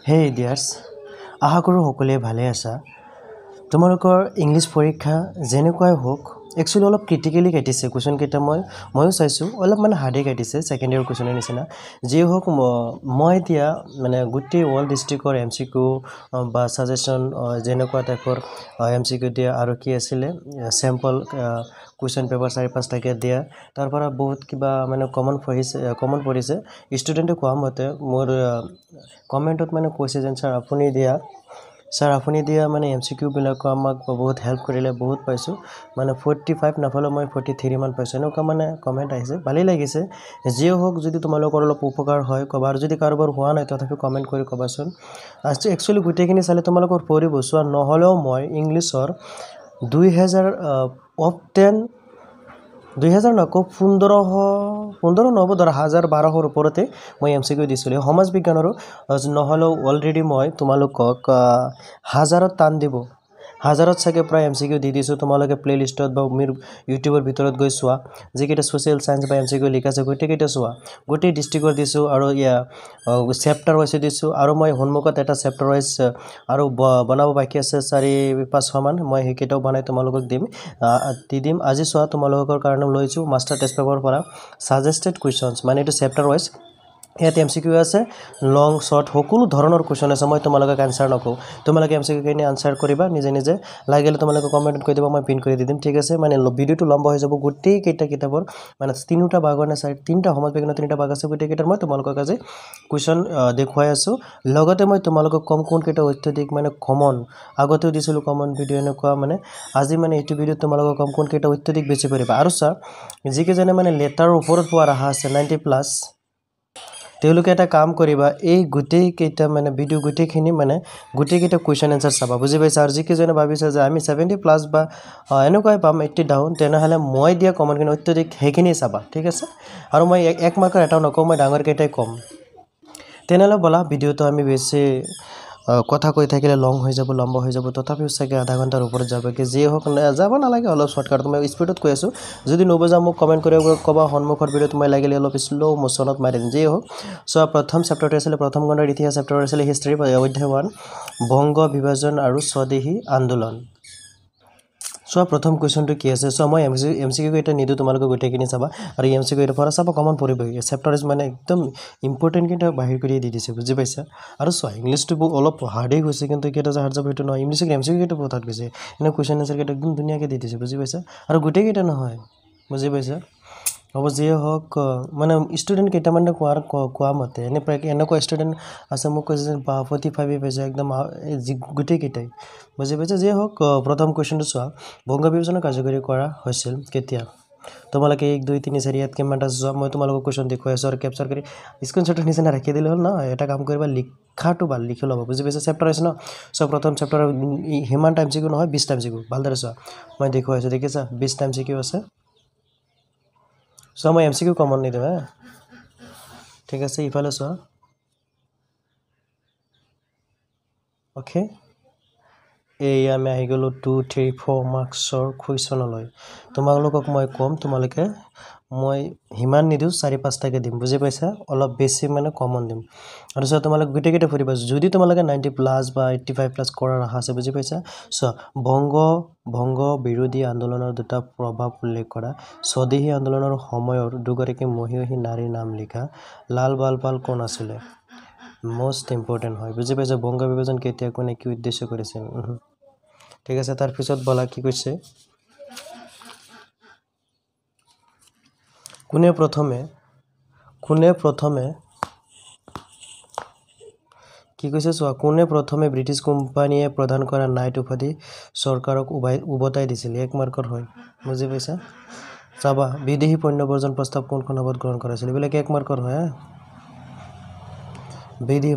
হে ডিয়াৰ্ছ আশা কৰোঁ সকলোৱে ভালে আছা তোমালোকৰ ইংলিছ পৰীক্ষা যেনেকুৱাই হোক একচুৱেলি অলপ ক্ৰিটিকেলি কাটিছে কুৱেশ্যন কেইটা ময়ো চাইছোঁ অলপ মানে হাৰ্ডে কাটিছে ছেকেণ্ড ইয়েৰ কুৱেশ্যনৰ নিচিনা যিয়ে হওক মই এতিয়া মানে গোটেই অল ডিষ্ট্ৰিক্টৰ MCQ বা ছাজেশ্যন যেনেকুৱা টাইপৰ MCQ দিয়া আৰু কি আছিলে চেম্পল কুৱেশ্যন পেপাৰ 4-5টাকৈ দিয়া তাৰ পৰা বহুত কিবা মানে কমন পৰিছে ষ্টুডেণ্টে কোৱা মতে মোৰ কমেণ্টত মানে কৈছে যেন ছাৰ আপুনি দিয়া মানে MCQ বিলাকো আমাক বহুত হেল্প কৰিলে বহুত পাইছোঁ মানে 45 নাপালেও মই 43 মান পাইছোঁ এনেকুৱা মানে কমেণ্ট আহিছে ভালেই লাগিছে যিয়ে হওক যদি তোমালোকৰ অলপ উপকাৰ হয় ক'বা আৰু যদি কাৰোবাৰ হোৱা নাই তথাপি কমেণ্ট কৰি ক'বাচোন আজি একচুৱেলি গোটেইখিনি চালে তোমালোকৰ পৰিব চোৱা নহ'লেও মই ইংলিছৰ 2000 নকওঁ 1500 নহ'ব ধৰা 1000-1200 ওপৰতে মই MCQ দিছিলোঁ সমাজ বিজ্ঞানৰো নহ'লেও অলৰেডি মই তোমালোকক 1000ত টান দিব 1000ত চাগে প্ৰায় MCQ দি দিছোঁ তোমালোকে প্লেলিষ্টত বা মোৰ ইউটিউবৰ ভিতৰত গৈ চোৱা যিকেইটা ছ'চিয়েল চায়েন্স বা MCQ লিখা আছে গোটেইকেইটা চোৱা গোটেই ডিষ্ট্ৰিক্টৰ দিছোঁ আৰু চেপ্টাৰ ৱাইজ দিছোঁ আৰু মই সন্মুখত এটা চেপ্টাৰ ৱাইজ আৰু বনাব বাকী আছে 4-5 মান মই সেইকেইটাও বনাই তোমালোকক দি দিম আজি চোৱা তোমালোকৰ কাৰণে লৈছোঁ মাষ্টাৰ টেষ্ট পেপাৰৰ পৰা ছাজেষ্টেড কুৱেশ্যনছ মানে এইটো চেপ্টাৰ ৱাইজ ইয়াত MCQ আছে লং শ্বৰ্ট সকলো ধৰণৰ কুৱেশ্যন আছে মই তোমালোকক আনসাৰ নকওঁ তোমালোকে MCQ খিনি আনসাৰ কৰিবা নিজে লাগিলে তোমালোকে কমেণ্টত কৈ দিবা মই পিন কৰি দি দিম ঠিক আছে মানে ভিডিঅ'টো লম্বা হৈ যাব গোটেই কেইটা কিতাপৰ মানে তিনিটা ভাগৰ নে তিনিটা সমাজ বিজ্ঞানৰ তিনিটা ভাগ আছে গোটেই কেইটাৰ মই তোমালোকক আজি কুৱেশ্যন দেখুৱাই আছোঁ লগতে মই তোমালোকক কোন কেইটা অত্যাধিক মানে কমন আগতেও দিছিলোঁ কমন ভিডিঅ' এনেকুৱা মানে আজি মানে এইটো ভিডিঅ'ত তোমালোকক কোন কেইটা অত্যাধিক বেছি পৰিবা আৰু চা যিকেইজনে মানে লেটাৰৰ ওপৰত পোৱাৰ আশা আছে 90+ তেওঁলোকে এটা কাম কৰিবা এই গোটেই কেইটা মানে ভিডিঅ' গোটেইখিনি মানে গোটেই কেইটা কুৱেশ্যন এনসাৰ চাবা বুজি পাইছা আৰু যিকেইজনে ভাবিছে যে আমি 70+ বা এনেকুৱাই পাম 80 ডাউন তেনেহ'লে মই দিয়া কমনখিনি অত্যাধিক সেইখিনি চাবা ঠিক আছে আৰু মই এক মাৰ্কৰ এটাও নকওঁ মই ডাঙৰ কেইটাই কম তেনেহ'লে বলা ভিডিঅ'টো আমি বেছি কথা কৈ থাকিলে লং হৈ যাব লম্বা হৈ যাব তথাপিও চাগে আধা ঘণ্টাৰ ওপৰত যাব কি যিয়ে হওক যাব নালাগে অলপ শ্বৰ্টকাট মই স্পীডত কৈ আছোঁ যদি নবুজা মোক কমেণ্ট কৰি ক'বা সন্মুখৰ ভিডিঅ' তোমাৰ লাগিলে অলপ শ্ল' মোশ্যনত মাৰি দিম যিয়ে হওক চ' প্ৰথম চেপ্টাৰটো আছিলে প্ৰথম খণ্ডৰ ইতিহাস চেপ্টাৰ আছিলে হিষ্ট্ৰী অধ্যায় 1 বংগ বিভাজন আৰু স্বদেশী আন্দোলন চোৱা প্ৰথম কুৱেশ্যনটো কি আছে চ' মই MCQ এটা নিদিওঁ তোমালোকে গোটেইখিনি চাবা আৰু MCQ এটা পৰা চাবা কমন পৰিব চেপ্টাৰ মানে একদম ইম্পৰ্টেণ্ট কিন্তু বাহিৰ কৰি দি দিছে বুজি পাইছা আৰু চোৱা ইংলিছটো অলপ হাৰ্ডেই গৈছে কিন্তু কেইটা যে হাৰ্ড যাব সেইটো নহয় ইংলিছত MCQ কেইটা বহুত হাৰ্ড গৈছে এনে কুৱেশ্যন এনচাৰ কেইটা একদম ধুনীয়াকৈ দি দিছে বুজি পাইছা আৰু গোটেইকেইটা নহয় বুজি পাইছা হ'ব যিয়ে হওক মানে ষ্টুডেণ্ট কেইটামানে কোৱা মতে এনেকুৱা ষ্টুডেণ্ট আছে মোক কৈছে যে 45 পাইছে একদম গোটেইকেইটাই বুজি পাইছে যিয়ে হওক প্ৰথম কুৱেশ্যনটো চোৱা বংগ বিভাজনৰ কাৰ্যকৰী কৰা হৈছিল কেতিয়া তোমালোকে 1 2 3 4 ইয়াত কিমানটা চোৱা মই তোমালোকক কুৱেশ্যন দেখুৱাই আছোঁ আৰু কেপচাৰ কৰি স্ক্ৰীনশ্বটৰ নিচিনা ৰাখি দিলে হ'ল ন এটা কাম কৰিবা লিখাটো ভাল লিখি ল'ব বুজি পাইছে চেপ্টাৰ আছে ন চ' প্ৰথম চেপ্টাৰ সিমান টাইম MCQ নহয় 20 টাইম MCQ ভালদৰে চোৱা মই দেখুৱাই আছোঁ দেখিছা 20 টাইম MCQ আছে চ' মই MCQ কমন নিদিওঁ ঠিক আছে ইফালে চোৱা অ'কে এই আমি আহি গ'লোঁ 2 3 4 মাৰ্কছৰ কুৱেশ্যনলৈ তোমালোকক মই ক'ম তোমালোকে মই সিমান নিদিওঁ 4-5টাকৈ দিম বুজি পাইছা অলপ বেছি মানে কমন দিম আৰু চোৱা তোমালোকে গোটেইকেইটা ফুৰিবা যদি তোমালোকে 90+ বা 85+ কৰাৰ আশা আছে বুজি পাইছা চোৱা ভংগ বিৰোধী আন্দোলনৰ দুটা প্ৰভাৱ উল্লেখ কৰা স্বদেশী আন্দোলনৰ সময়ৰ দুগৰাকী মহিয়সী নাৰীৰ নাম লিখা লাল বালপাল কোন আছিলে most important হয় বুজি পাইছা বংগ বিভাজন কেতিয়া কোনে কি উদ্দেশ্য কৰিছিল ঠিক আছে তাৰ পিছত বলা কি কৈছে কোনে প্ৰথমে কি কৈছে চোৱা কোনে প্ৰথমে ব্ৰিটিছ কোম্পানীয়ে প্ৰদান কৰা নাইট উপাধি চৰকাৰক উভতাই দিছিল 1 মাৰ্কৰ হয় বুজি পাইছা চাবা বিদেশী পণ্য বৰ্জন প্ৰস্তাৱ কোনখন সভাত গ্ৰহণ কৰাছিল এইবিলাক 1 মাৰ্কৰ হয়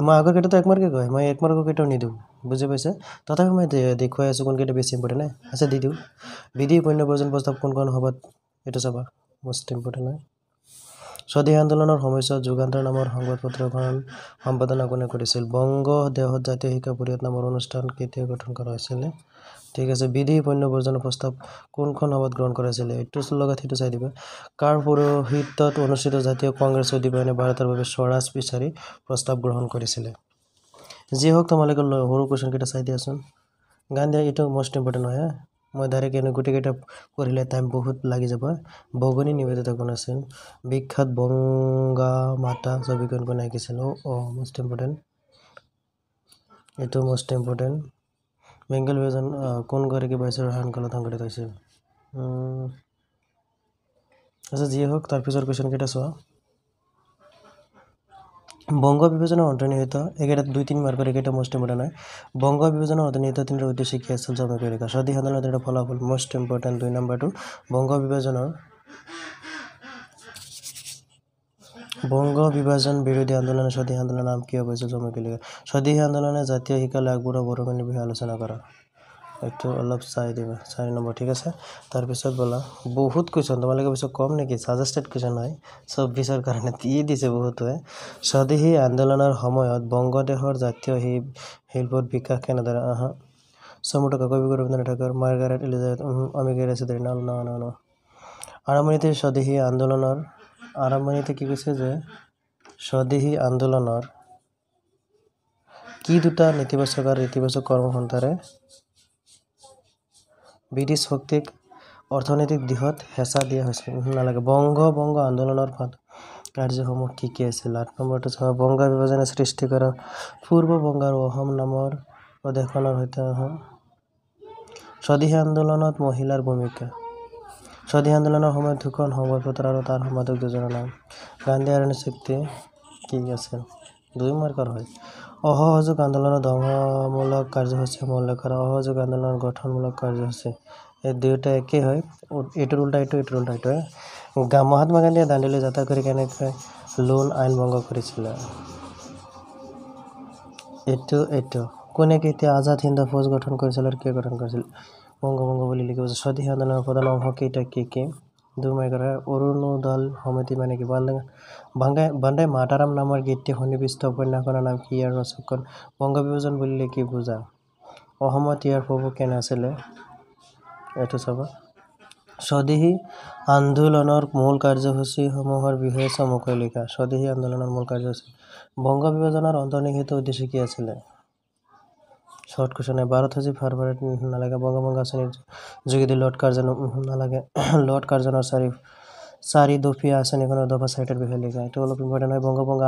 মই আগৰ কেইটাতো 1 মাৰ্কে কয় মই 1 মাৰ্কৰ কেইটাও নিদিওঁ বুজি পাইছে তথাপি মই দেখুৱাই আছোঁ কোনকেইটা বেছি ইম্পৰ্টেণ্ট আছে দি দিওঁ বিদেশী পণ্য বৰ্জন প্ৰস্তাৱ কোনখন সভাত এইটো চাবা most ইম্পৰ্টেণ্ট হয় স্বদেশী আন্দোলনৰ সময়ছোৱাত যুগান্তৰ নামৰ সংবাদপত্ৰখন সম্পাদনা কোনে কৰিছিল বংগ দেশত জাতীয় শিক্ষা পৰিষদ নামৰ অনুষ্ঠান কেতিয়া গঠন কৰা হৈছিল ঠিক আছে বিদেশী পণ্য বৰ্জনৰ প্ৰস্তাৱ কোনখন সভাত গ্ৰহণ কৰা হৈছিল এইটো লগত সেইটো চাই দিবা কাৰ পৌৰোহিত্যত অনুষ্ঠিত জাতীয় কংগ্ৰেছ অধিৱেশনে ভাৰতৰ বাবে স্বৰাজ বিচাৰি প্ৰস্তাৱ গ্ৰহণ কৰিছিল যি হওক তোমালোকে সৰু কুৱেশ্যনকেইটা চাই দিয়াচোন গান্ধী এইটো মষ্ট ইম্পৰ্টেণ্ট হয় মই ডাইৰেক্ট এনে গোটেইকেইটা পঢ়িলে টাইম বহুত লাগি যাব ভগিনী নিবেদিতা কোন আছিল বিখ্যাত বংগা মাতা ছবিখন কোনে আঁকিছিল মষ্ট ইম্পৰ্টেণ্ট এইটো মষ্ট ইম্পৰ্টেণ্ট বেংগল বিভাজন কোনগৰাকী ভাইচৰয়ৰ শাসনকালত সংঘটিত হৈছিল আচ্ছা যি হওক তাৰপিছৰ কুৱেশ্যনকেইটা চোৱা বংগ বিভাজনৰ অন্তৰ্নিহিত এইকেইটা 2-3 মাৰ্কৰ এইকেইটা মষ্ট ইম্পৰ্টেণ্ট হয় বংগ বিভাজনৰ অন্তৰ্নিহিত তিনিটা উদ্দেশ্য কি আছিল জমা কৰি লিখা স্বাধীন আন্দোলনৰ তিনিটা ফলাফল মষ্ট ইম্পৰ্টেণ্ট 2 নম্বৰটো বংগ বিভাজন বিৰোধী আন্দোলনৰ স্বাধীন আন্দোলনৰ নাম কি হৈছিল জমা কৰি লিখা স্বাধীন আন্দোলনে জাতীয় শিক্ষালৈ আগবঢ়োৱা বৰঙণিৰ বিষয়ে আলোচনা কৰা এইটো অলপ চাই দিবা 4 নম্বৰ ঠিক আছে তাৰপিছত বলা বহুত কুৱেশ্যন তোমালোকে পিছত কম নেকি সাজেষ্টেড কুৱেশ্যন হয় 24ৰ কাৰণে দিছে বহুত হয় স্বাধীন আন্দোলনৰ সময়ত বংগদেশৰ জাতীয় শিল্পৰ বিকাশ কেনেদৰে সমুদ্ৰ কবিগুৰু ৰবীন্দ্ৰনাথ ঠাকুৰ মাৰ্গাৰেট এলিজাবেথ অমিকা ৰেচিডেৰী ন আৰম্ভণিতে স্বাধীন আন্দোলনৰ আৰম্ভণিতে কি কৈছে যে স্বাধীন আন্দোলনৰ কি দুটা নেতিবাচক আৰু ইতিবাচক কৰ্মসন্থাৰে ব্ৰিটিছ শক্তিক অৰ্থনৈতিক দিশত হেঁচা দিয়া হৈছিল নালাগে বংগ আন্দোলনৰ কাৰ্যসমূহ কি আছিল 8 নম্বৰটো চাওঁ বংগ বিভাজনে সৃষ্টি কৰা পূৰ্ব বংগ আৰু অসম নামৰ প্ৰদেশখনৰ সৈতে স্বাধীন আন্দোলনত মহিলাৰ ভূমিকা স্বাধীন আন্দোলনৰ সময়ত দুখন সংবাদপত্ৰ আৰু তাৰ সম্পাদক দুজনৰ নাম গান্ধী আৰু চুক্তি কি আছিল 2 মাৰ্কৰ হয় অসহযোগ আন্দোলনৰ ধ্বংসমূলক কাৰ্যসূচী উল্লেখ কৰা অসহযোগ আন্দোলনৰ গঠনমূলক কাৰ্যসূচী এই দুয়োটা একেই হয় এইটোৰ উল্টা এইটোৰ উল্টা এইটো মহাত্মা গান্ধীয়ে দাণ্ডিলৈ যাত্ৰা কৰি কেনেকৈ লোন আইন ভংগ কৰিছিল এইটো কোনে কেতিয়া আজাদ হিন্দ ফৌজ গঠন কৰিছিল আৰু কিয় গঠন কৰিছিল বংগভংগ বুলি লিখিব স্বাধীন আন্দোলনৰ প্ৰধান অংশ কেইটা কি 2 মাৰ্কৰ অৰুণোদল সমিতি মানে কি বাণ্ডে মাতাৰাম নামৰ গীতটি সন্নিৱিষ্ট উপন্যাসখনৰ নাম কি আৰু ৰচকখন বংগ বিভাজন বুলিলে কি বুজা অসমত ইয়াৰ প্ৰভু কেনে আছিলে এইটো চাবা স্বাধীন আন্দোলনৰ মূল কাৰ্যসূচীসমূহৰ বিষয়ে চমুকৈ লিখা স্বাধীন আন্দোলনৰ মূল কাৰ্যসূচী বংগ বিভাজনৰ অন্তৰ্নিহিত উদ্দেশ্য কি আছিলে শৰ্ট কুৱেশ্যন 12 ফেব্ৰুৱাৰীত নালাগে বংগভংগ আঁচনিৰ যোগেদি লৰ্ড কাৰ্জনৰ 4 দফীয়া আঁচনিখনৰ দফা 4টাৰ বিষয়ে লিখা এইটো অলপ ইম্পৰ্টেণ্ট হয় বংগভংগ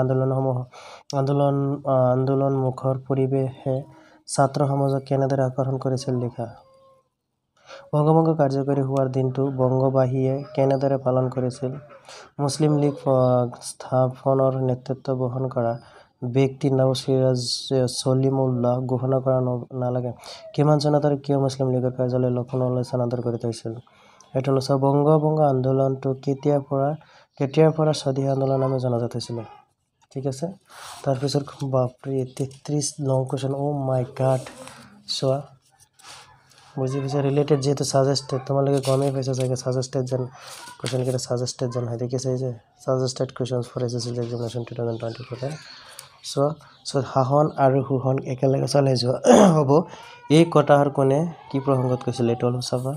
আন্দোলন মুখৰ পৰিৱেশে ছাত্ৰ সমাজক কেনেদৰে আকৰ্ষণ কৰিছিল লিখা বংগভংগ কাৰ্যকৰী হোৱাৰ দিনটো বংগবাসীয়ে কেনেদৰে পালন কৰিছিল মুছলিম লীগ স্থাপনৰ নেতৃত্ব বহন কৰা ব্যক্তি নওছিৰাজ সলিমুল্লাহ ঘোষণা কৰা নালাগে কিমান চনত আৰু কিয় মুছলিম লীগৰ কাৰ্যালয় লক্ষ্ণৌলৈ স্থানান্তৰ কৰি থৈছিল এইটো হ'ল বংগভংগ আন্দোলনটো কেতিয়াৰ পৰা স্বাধীন আন্দোলন নামে জনাজাত হৈছিলে ঠিক আছে তাৰপিছত বাপৰে 33 লং কুৱেশ্যন মাই গড চোৱা বুজি পাইছা ৰিলেটেড যেহেতু সাজেষ্টেড তোমালোকে গমেই পাইছা চাগে সাজেষ্টেড যেন কুৱেশ্যনকেইটা সাজেষ্টেড যেন হয় দেখিছে যে সাজেষ্টেড কুৱেশ্যনছ ফৰ এছএছচি এক্সামিনেশ্যন 2024 চ' শাসন আৰু শোষণ একেলগে চলাই যোৱা হ'ব এই কথাৰ কোনে কি প্ৰসংগত কৈছিল এইটো অলপ চাবা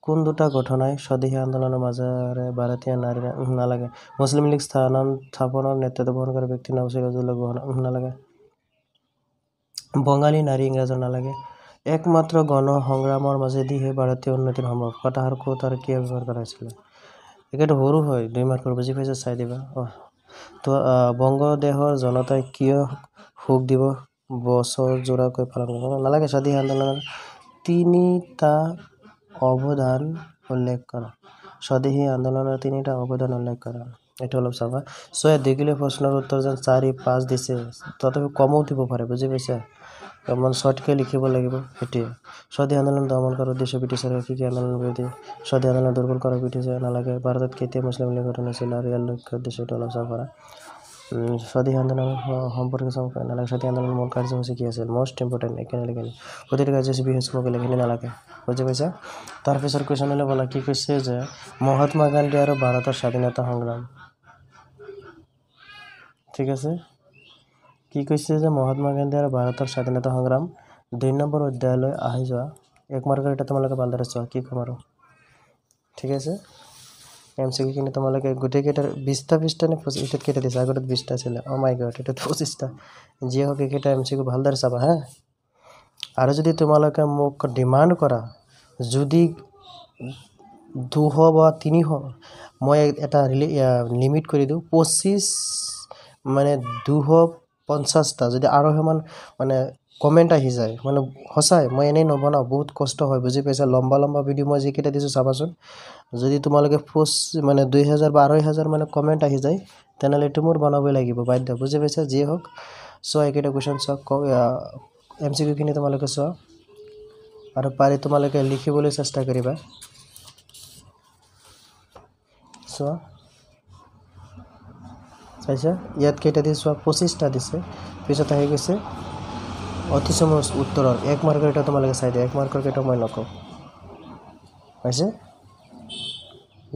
কোন দুটা ঘটনাই স্বাধীন আন্দোলনৰ মাজেৰে ভাৰতীয় নাৰী নালাগে মুছলিম লীগ স্থাপনৰ নেতৃত্ব বহন কৰা ব্যক্তি নওছিৰাজুল্লাহ নালাগে বঙালী নাৰী ইংৰাজৰ নালাগে একমাত্ৰ গণ সংগ্ৰামৰ মাজেদিহে ভাৰতীয় উন্নতিৰ সম্ভৱ কথাৰ ক'ত আৰু কিয় ব্যৱহাৰ কৰা হৈছিলে একেটো সৰু হয় 2 মাৰ্কৰ বুজি পাইছা চাই দিবা তো বংগদেশৰ জনতাই কিয় শোক দিৱস বছৰ জোৰাকৈ পালন কৰিব নালাগে স্বাধীন আন্দোলনৰ 3টা অৱদান উল্লেখ কৰা স্বাধীন আন্দোলনৰ 3টা অৱদান উল্লেখ কৰা এইটো অলপ চাবা চ' দীঘলীয়া প্ৰশ্নৰ উত্তৰ যেন 4-5 দিছে তথাপি কমও দিব পাৰে বুজি পাইছা অকণমান শ্বৰ্টকৈ লিখিব লাগিব সেইটোৱে স্বাধীন আন্দোলন দমন কৰাৰ উদ্দেশ্য ব্ৰিটিছৰ কি আন্দোলন বিৰোধী স্বাধীন আন্দোলন দুৰ্বল কৰাৰ ব্ৰিটিছে নালাগে ভাৰতত কেতিয়া মুছলিম লীগ গঠন হৈছিল আৰু ইয়াৰ লক্ষ্য উদ্দেশ্যটো অলপ চাব পাৰা স্বাধীন আন্দোলন সম্পৰ্কে নালাগে স্বাধীন আন্দোলনৰ মূল কাৰ্যসূচী কি আছিল মষ্ট ইম্পৰ্টেণ্ট একেনে লিখি প্ৰতিটো কাৰ্যসূচী বিষয়ে চমুকৈ লিখি নালাগে বুজি পাইছা তাৰপিছত কুৱেশ্যনলৈ বলা কি কৈছে যে মহাত্মা গান্ধী আৰু ভাৰতৰ স্বাধীনতা সংগ্ৰাম ঠিক আছে কি কৈছে যে মহাত্মা গান্ধী আৰু ভাৰতৰ স্বাধীনতা সংগ্ৰাম 2 নম্বৰ অধ্যায়লৈ আহি যোৱা 1 মাৰ্কৰ এটা তোমালোকে ভালদৰে চোৱা কি ক'ম আৰু ঠিক আছে MCQ তোমালোকে গোটেইকেইটাৰ 20টা নে 25 কেইটা দিছে আগতে 20টা আছিলে মাই গড এটা 25টা যিয়ে হওক এইকেইটা MCQ ভালদৰে চাবা হা আৰু যদি তোমালোকে মোক ডিমান্ড কৰা যদি 200 বা 300 মই এটা লিমিট কৰি দিওঁ 25 মানে 250টা যদি আৰু হেমান মানে কমেন্ট আহি যায় মানে হসাই মই এনেই নবনাও বহুত কষ্ট হয় বুজি পাইছা লম্বা ভিডিও মই যিকেইটা দিছো চাবাচোন যদি তোমালোকে মানে 2000 বা 2500 মানে কমেন্ট আহি যায় তেনেহলে এইটো মোৰ বনাবই লাগিব বাধ্য বুজি পাইছা যি হোক সো এইকেইটা কোৱেশ্চন MCQ খিনি তোমালোকে চোৱা আৰু পাৰি তোমালোকে লিখিবলৈ চেষ্টা কৰিবা চোৱা চাইছা ইয়াত কেইটা দিছো 25টা দিছে পিছত আহি গৈছে অতি সহজ উত্তৰৰ 1 মাৰ্কৰ এটা তোমালোকে চাই দিয়া 1 মাৰ্কৰ কেইটা মই নকওঁ পাইছে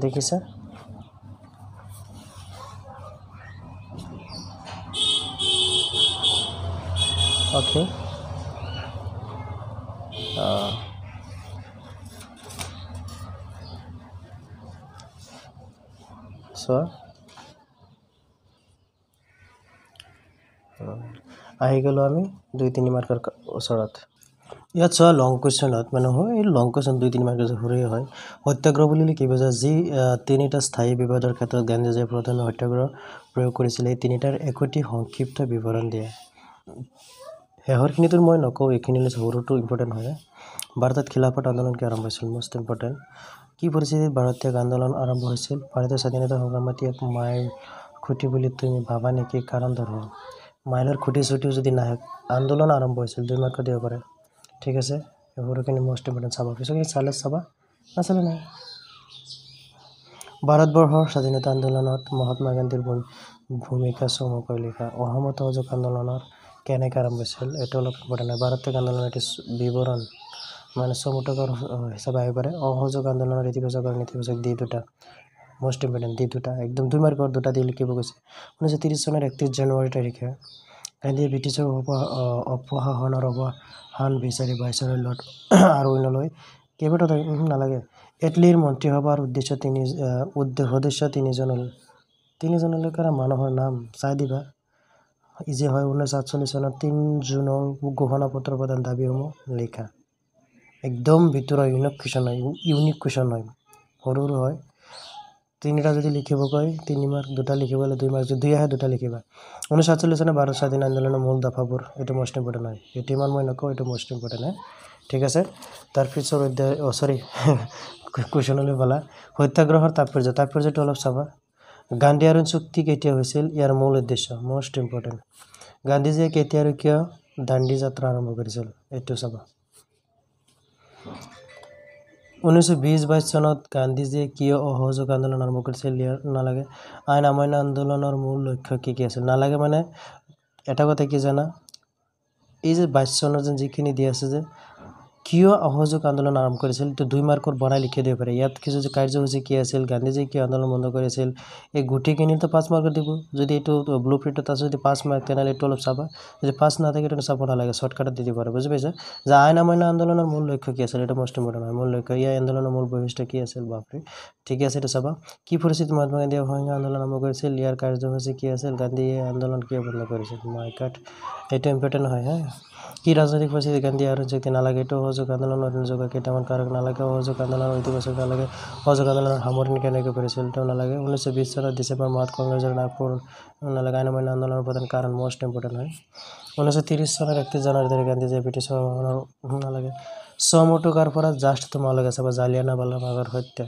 দেখিছা ওকে চোৱা আহি গ'লো আমি 2-3 মাৰ্কৰ ওচৰত ইয়াত চোৱা লং কুৱেশ্যনত মানে হয় এই লং কুৱেশ্যন 2-3 মাৰ্কৰ সৰুই হয় সত্যাগ্ৰহ বুলিলে কি বুজা যি তিনিটা স্থায়ী বিবাদৰ ক্ষেত্ৰত গান্ধীজীয়ে প্ৰথমে সত্যাগ্ৰহ প্ৰয়োগ কৰিছিল এই তিনিটাৰ একোটি সংক্ষিপ্ত বিৱৰণ দিয়ে শেষৰখিনিতো মই নকওঁ এইখিনিলৈ সৰুটো ইম্পৰ্টেণ্ট হয় ভাৰতত খিলাফত আন্দোলন কি আৰম্ভ হৈছিল মোষ্ট ইম্পৰ্টেণ্ট কি পৰিস্থিতিত ভাৰতীয় আন্দোলন আৰম্ভ হৈছিল ভাৰতীয় স্বাধীনতা সংগ্ৰামত এক মাইল খুঁটি বুলি তুমি ভাবা নেকি কাৰণ ধৰা মাইলৰ খুঁটি চুটিও যদি নাহে আন্দোলন আৰম্ভ হৈছিল 2 মাৰ্ক দিব পাৰে ঠিক আছে সৰুখিনি মোষ্ট ইম্পৰ্টেণ্ট চাবা পিছত চালে চাবা নাচালে নাই ভাৰতবৰ্ষৰ স্বাধীনতা আন্দোলনত মহাত্মা গান্ধীৰ ভূমিকা চমুকৈ লিখা অসমত অসহযোগ আন্দোলনৰ কেনেকৈ আৰম্ভ হৈছিল এইটো অলপ ইম্পৰ্টেণ্ট হয় ভাৰতীয় আন্দোলনৰ এটি বিৱৰণ মানে চমুটকৰ হিচাপে আহিব পাৰে অসহযোগ আন্দোলনৰ ইতিবাচক আৰু নেতিবাচক দি দুটা মোষ্ট ইম্পৰ্টেণ্ট দি দুটা একদম 2 মাৰ্কৰ দুটা দি লিখিব গৈছে 1930 চনৰ 31 জানুৱাৰী তাৰিখে গান্ধীয়ে ব্ৰিটিছৰ অপশাসনৰ অৱসান বিচাৰি ভাইচৰয়ত আৰু অন্যলৈ কেইবাটাও নালাগে এটলিৰ মন্ত্ৰীসভাৰ সদস্য তিনিজনলৈ মানুহৰ নাম চাই দিবা ইজি হয় 1948 চনৰ 3 জুনৰ ঘোষণাপত্ৰ প্ৰদান দাবীসমূহ লিখা একদম ভিতৰৰ ইউনিক কুৱেশ্যন হয় সৰু হয় তিনিটা যদি লিখিব কয় 3 মাৰ্ক দুটা লিখিবলৈ 2 মাৰ্ক যদি 2 আহে দুটা লিখিবা 1947 চনৰ ভাৰত স্বাধীন আন্দোলনৰ মূল দফাবোৰ এইটো মোষ্ট ইম্পৰ্টেণ্ট হয় এইটো ইমান মই নকওঁ এইটো মোষ্ট ইম্পৰ্টেণ্ট হয় ঠিক আছে তাৰপিছত কুৱেশ্যনলৈ বলা সত্যাগ্ৰহৰ তাৎপৰ্যটো অলপ চাবা গান্ধী আৰু চুক্তি কেতিয়া হৈছিল ইয়াৰ মূল উদ্দেশ্য মোষ্ট ইম্পৰ্টেণ্ট গান্ধীজীয়ে কেতিয়া আৰু কিয় দাণ্ডি যাত্ৰা আৰম্ভ কৰিছিল এইটো চাবা 1920-22 চনত গান্ধীজীয়ে কিয় অসহযোগ আন্দোলন আৰম্ভ কৰিছিল ইয়াৰ নালাগে আইন অমান্য আন্দোলনৰ মূল লক্ষ্য কি আছিল নালাগে মানে এটা কথা কি জানা এই যে 22 চনৰ যিখিনি দি আছে যে কিয় অসহযোগ আন্দোলন আৰম্ভ কৰিছিল তো 2 মাৰ্কৰ বনাই লিখি দিব পাৰে ইয়াত কিছু যে কাৰ্যসূচী কি আছিল গান্ধীজীয়ে কিয় আন্দোলন বন্ধ কৰিছিল এই গোটেইখিনিতো 5 মাৰ্ক দিব যদি এইটো ব্লুপ্ৰিণ্টত আছে যদি 5 মাৰ্ক তেনেহ'লে এইটো অলপ চাবা যদি 5 নাথাকে এইটো চাব নালাগে শ্বৰ্টকাটত দি দিব পাৰে বুজি পাইছা যে আইন অমান্য আন্দোলনৰ মূল লক্ষ্য কি আছিল এইটো মোষ্ট ইম্পৰ্টেণ্ট হয় মূল লক্ষ্য এই আন্দোলনৰ মূল বৈশিষ্ট্য কি আছিল বাপৰে ঠিক আছে এইটো চাবা কি পৰিস্থিতিত মহাত্মা গান্ধীয়ে অসহযোগ আন্দোলন আৰম্ভ কৰিছিল ইয়াৰ কাৰ্যসূচী কি আছিল গান্ধীয়ে আন্দোলন কিয় বন্ধ কৰিছিল মাই গড এইটো ইম্পৰ্টেণ্ট হয় হা কি ৰাজনৈতিক পৰিস্থিতি গান্ধী আৰু যুক্তি নালাগে এইটো অসহযোগ আন্দোলনৰ যোগ কেইটামান কাৰক নালাগে অসহযোগ আন্দোলনৰ ইতিবাচক নালাগে অসহযোগ আন্দোলনৰ সামৰণি কেনেকৈ কৰিছিল তেওঁ নালাগে 1920 চনৰ ডিচেম্বৰ মাহত কংগ্ৰেছৰ নাগপুৰ নালাগে আইন অমান্য আন্দোলনৰ প্ৰধান কাৰণ মোষ্ট ইম্পৰ্টেণ্ট হয় 1930 চনৰ 31 জানুৱাৰী তাৰিখে গান্ধীজীয়ে ব্ৰিটিছৰ নালাগে চমুটকাৰ পৰা জাষ্ট তোমালোকে চাবা জালিয়ানাৱালা বাগৰ হত্যা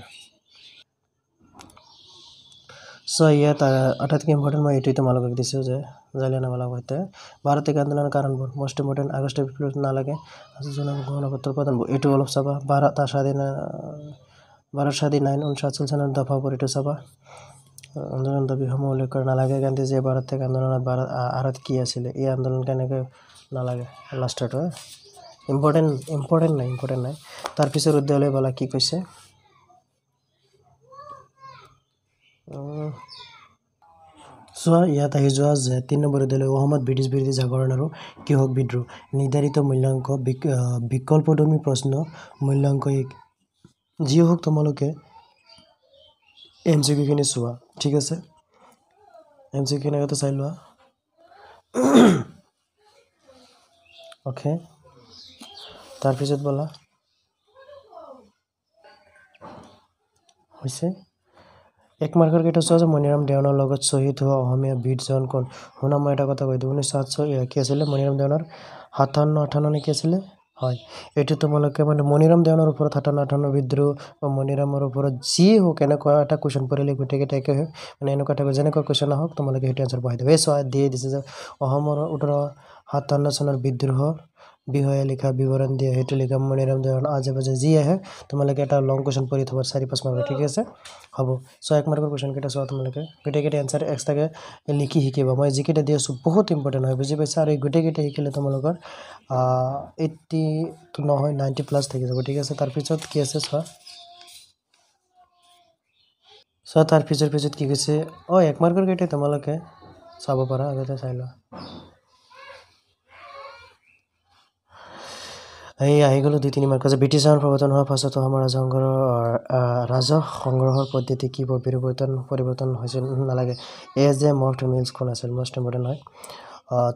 সো ইয়াত আটাইতকৈ ইম্পৰ্টেণ্ট মই এইটোৱে তোমালোকক দিছোঁ যে জালিয়ানাৱালা হত্যা ভাৰতীয় আন্দোলনৰ কাৰণবোৰ মোষ্ট ইম্পৰ্টেণ্ট আগষ্ট বিপ্লৱ নালাগে জুনৰ ঘোষণাপত্ৰ প্ৰদান এইটো অলপ চাবা ভাৰত স্বাধীন আইন 1948 চনৰ দফাবোৰ এইটো চাবা আন্দোলন দাবীসমূহ উল্লেখ কৰা নালাগে গান্ধীজীয়ে ভাৰতীয় আন্দোলনত আঁৰত কি আছিলে এই আন্দোলন কেনেকৈ নালাগে লাষ্টত হয় ইম্পৰ্টেণ্ট নাই তাৰপিছত উদ্যালয় বলা কি কৈছে চোৱা ইয়াত আহি যোৱা যে 3 নম্বৰ উদ্যালয় অসমত ব্ৰিটিছ বিৰোধী জাগৰণ আৰু কৃষক বিদ্ৰোহ নিৰ্ধাৰিত মূল্যাংক বিকল্পধৰ্মী প্ৰশ্ন মূল্যাংক যি হওক তোমালোকে MCQ খিনি চোৱা ঠিক আছে MCQ খিনি আগতে চাই লোৱা ওকে তাৰপিছত বলা হৈছে এক মাৰ্কৰ কেইটা চোৱা যে মণিৰাম দেৱানৰ লগত শ্বহীদ হোৱা অসমীয়া বীৰজন কোন শুনা মই এটা কথা কৈ দিওঁ 1907 কি আছিলে মণিৰাম দেৱানৰ 57-58 নে কি আছিলে হয় এটো তোমালোকে মানে মণিৰাম দেৱানৰ ওপৰত 57-58 বিদ্ৰোহ বা মণিৰামৰ ওপৰত যি হোক এনেকুৱা এটা কোৱেশ্চন পৰিলে গোটেইকেইটা একে হয় মানে এনেকুৱা টাইপৰ যেনেকুৱা কোৱেশ্চন আহক তোমালোকে সেইটো আনসাৰ বহাই দিবা এই চোৱা দিয়ে দিছে যে অসমৰ 57 চনৰ বিদ্ৰোহৰ বিষয়ে লিখা বিৱৰণ দিয়ে সেইটো লিখা মণিৰাম দেৱানৰ আজে বাজে যি আহে তোমালোকে এটা লং কোৱেশ্চন পঢ়ি থবা 4-5 মাৰ্কৰ ঠিক আছে হ'ব সো এক মাৰ্কৰ কোৱেশ্চন কেইটা চোৱা তোমালোকে গোটেইকেইটা আনসাৰ এক্সট্ৰাকে লিখি শিকিবা মই যিকেইটা দি আছো বহুত ইম্পৰ্টেন্ট হয় বুজি পাইছা আৰু এই গোটেইকেইটা শিকিলে তোমালোকৰ 80 তো নহয় 90 প্লাস থাকি যাব ঠিক আছে তাৰ পিছত কি আছে চোৱা তাৰ পিছত কি কৈছে এক মাৰ্কৰ কেইটা তোমালোকে চাব পাৰা আগতে চাই লোৱা এই আহি গ'লো 2-3 মাৰ্ক যে ব্ৰিটিছৰ প্ৰৱৰ্তন হোৱাৰ পাছত অসমৰ ৰাজহ সংগ্ৰহৰ পদ্ধতি কি পৰিৱৰ্তন হৈছিল নালাগে যে মফট মিলছ কোন আছিল মষ্ট ইম্পৰ্টেণ্ট হয়